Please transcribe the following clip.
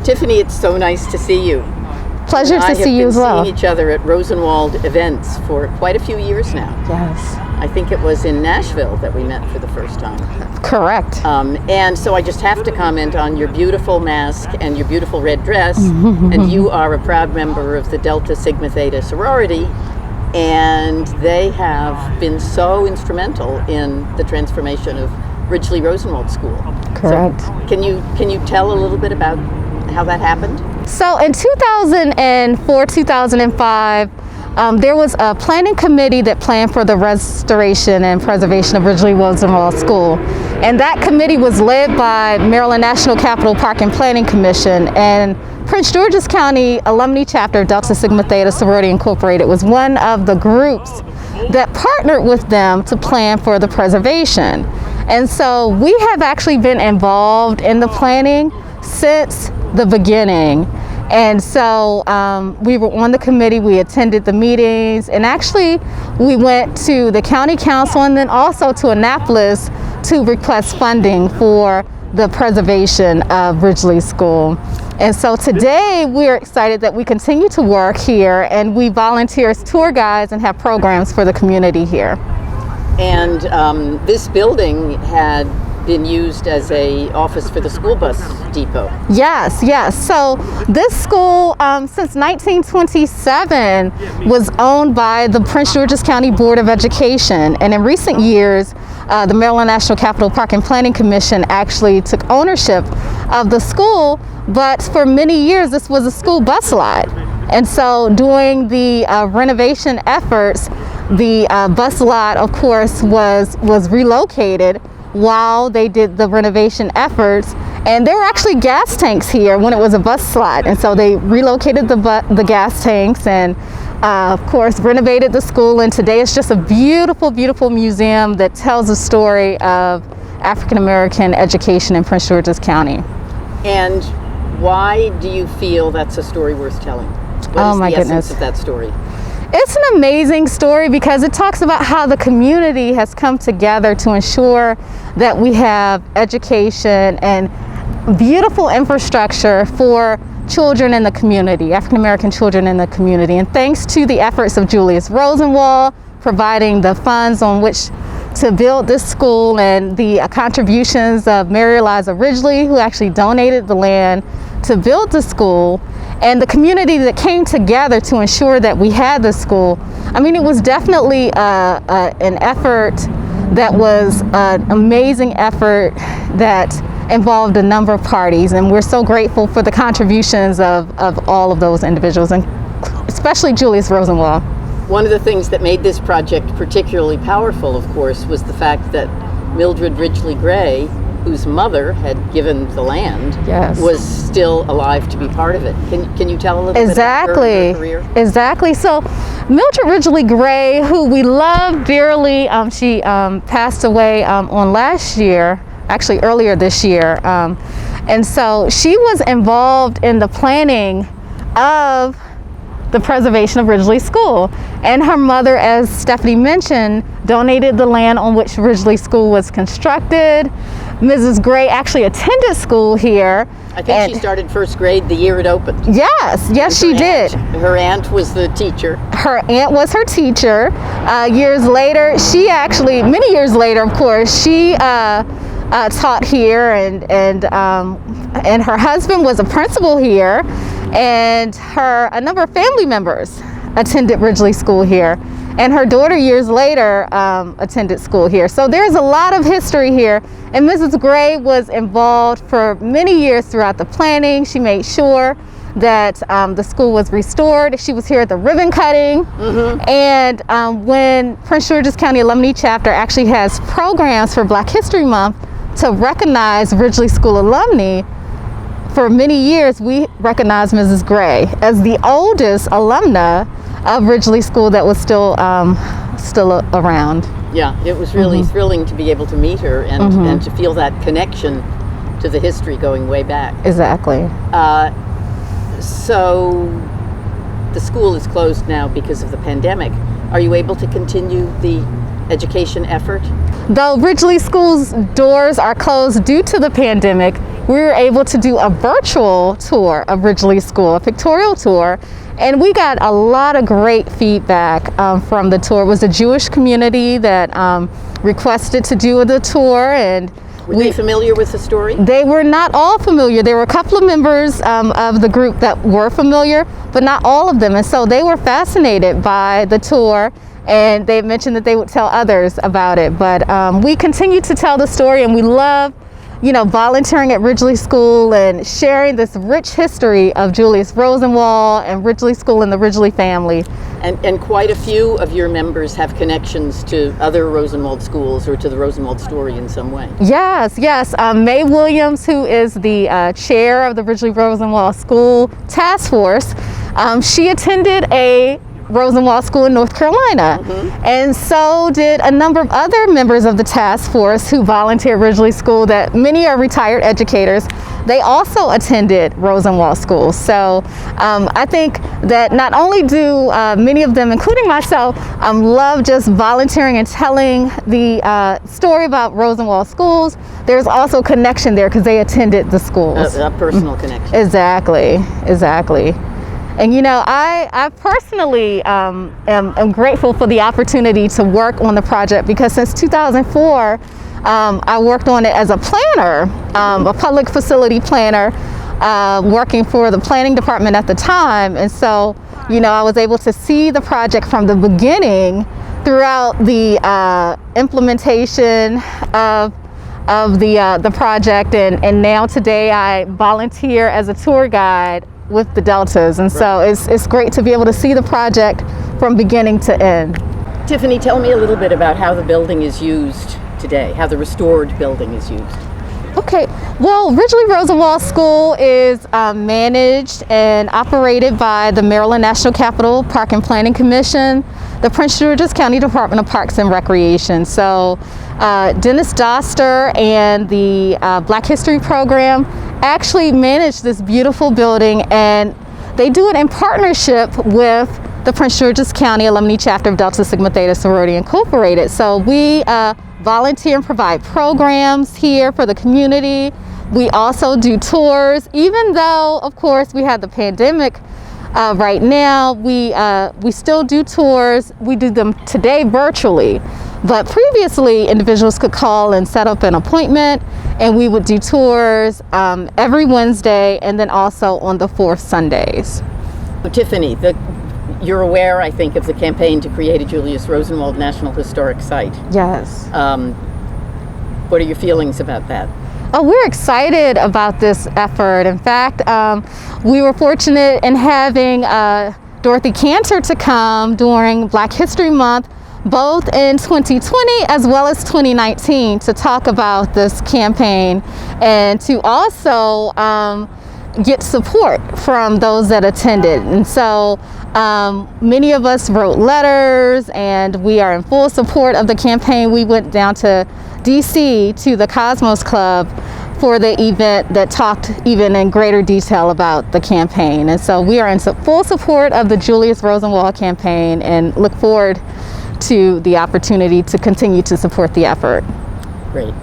Tiffany, it's so nice to see you. Pleasure to see you as well. We have been seeing each other at Rosenwald events for quite a few years now. Yes. I think it was in Nashville that we met for the first time. Correct. And so I just have to comment on your beautiful mask and your beautiful red dress. And you are a proud member of the Delta Sigma Theta sorority. And they have been so instrumental in the transformation of Ridgeley Rosenwald School. Correct. So can you tell a little bit about how that happened? So in 2004, 2005, there was a planning committee that planned for the restoration and preservation of Ridgeley Rosenwald School. And that committee was led by Maryland National Capital Park and Planning Commission, and Prince George's County Alumnae Chapter of Delta Sigma Theta Sorority Incorporated was one of the groups that partnered with them to plan for the preservation. And so we have actually been involved in the planning since the beginning. And so we were on the committee, we attended the meetings, and actually we went to the county council and then also to Annapolis to request funding for the preservation of Ridgeley School. And so today we're excited that we continue to work here, and we volunteer as tour guides and have programs for the community here. And this building had been used as a office for the school bus depot. Yes, yes. So this school, since 1927, was owned by the Prince George's County Board of Education. And in recent years, the Maryland National Capital Park and Planning Commission actually took ownership of the school. But for many years, this was a school bus lot. And so during the renovation efforts, the bus lot, of course, was relocated while they did the renovation efforts. And there were actually gas tanks here when it was a bus slot. And so they relocated the gas tanks and of course renovated the school. And today it's just a beautiful, beautiful museum that tells the story of African American education in Prince George's County. And why do you feel that's a story worth telling? What is the essence of that story? It's an amazing story because it talks about how the community has come together to ensure that we have education and beautiful infrastructure for children in the community, African American children in the community. And thanks to the efforts of Julius Rosenwald providing the funds on which to build this school, and the contributions of Mary Eliza Ridgeley, who actually donated the land to build the school, and the community that came together to ensure that we had the school. I mean, it was definitely an effort that was an amazing effort that involved a number of parties, and we're so grateful for the contributions of all of those individuals, and especially Julius Rosenwald. One of the things that made this project particularly powerful, of course, was the fact that Mildred Ridgeley Gray, whose mother had given the land, yes, was still alive to be part of it. Can you tell a little exactly bit about her career? Exactly. So Mildred Ridgeley Gray, who we love dearly, she passed away on last year, actually earlier this year. And so she was involved in the planning of the preservation of Ridgeley School. And her mother, as Stephanie mentioned, donated the land on which Ridgeley School was constructed. Mrs. Gray actually attended school here. I think she started first grade the year it opened. Yes, she did. Her aunt was the teacher. Her aunt was her teacher. Years later, she actually, many years later, of course, she taught here, and her husband was a principal here, and a number of family members attended Ridgeley School here, and her daughter years later attended school here. So there's a lot of history here, and Mrs. Gray was involved for many years throughout the planning. She made sure that the school was restored. She was here at the ribbon cutting. And when Prince George's County Alumnae Chapter actually has programs for Black History Month to recognize Ridgeley School alumni, for many years we recognized Mrs. Gray as the oldest alumna of Ridgeley School that was still around. Yeah, it was really thrilling to be able to meet her and to feel that connection to the history going way back. Exactly. So the school is closed now because of the pandemic. Are you able to continue the education effort? Though Ridgeley School's doors are closed due to the pandemic, we were able to do a virtual tour of Ridgeley School, a pictorial tour, and we got a lot of great feedback from the tour. It was a Jewish community that requested to do the tour, and were they familiar with the story? They were not all familiar. There were a couple of members of the group that were familiar, but not all of them. And so they were fascinated by the tour, and they mentioned that they would tell others about it. But we continue to tell the story, and we love, volunteering at Ridgeley School and sharing this rich history of Julius Rosenwald and Ridgeley School and the Ridgeley family. And quite a few of your members have connections to other Rosenwald schools or to the Rosenwald story in some way. Yes. May Williams, who is the chair of the Ridgeley Rosenwald School Task Force, she attended a Rosenwald School in North Carolina. And so did a number of other members of the task force who volunteer at Ridgeley School, that many are retired educators. They also attended Rosenwald School. So I think that not only do many of them, including myself, love just volunteering and telling the story about Rosenwald schools, there's also connection there because they attended the schools. A personal connection. Exactly. And I personally am grateful for the opportunity to work on the project, because since 2004, I worked on it as a planner, a public facility planner, working for the planning department at the time. And so, I was able to see the project from the beginning throughout the implementation of the project. And now today I volunteer as a tour guide with the Deltas, and so it's great to be able to see the project from beginning to end. Tiffany, tell me a little bit about how the building is used today, how the restored building is used. Okay, well, Ridgeley Rosenwald School is managed and operated by the Maryland National Capital Park and Planning Commission, the Prince George's County Department of Parks and Recreation. So Dennis Doster and the Black History Program actually manage this beautiful building, and they do it in partnership with the Prince George's County Alumnae Chapter of Delta Sigma Theta Sorority Incorporated. So we volunteer and provide programs here for the community. We also do tours, even though, of course, we have the pandemic right now. We still do tours. We do them today virtually, but previously individuals could call and set up an appointment, and we would do tours every Wednesday, and then also on the fourth Sundays. Well, Tiffany, you're aware, I think, of the campaign to create a Julius Rosenwald National Historic Site. Yes. What are your feelings about that? Oh, we're excited about this effort. In fact, we were fortunate in having Dorothy Cantor to come during Black History Month, both in 2020 as well as 2019, to talk about this campaign and to also get support from those that attended. And so many of us wrote letters, and we are in full support of the campaign. We went down to DC to the Cosmos Club for the event that talked even in greater detail about the campaign. And so we are in full support of the Julius Rosenwald campaign and look forward to the opportunity to continue to support the effort. Great.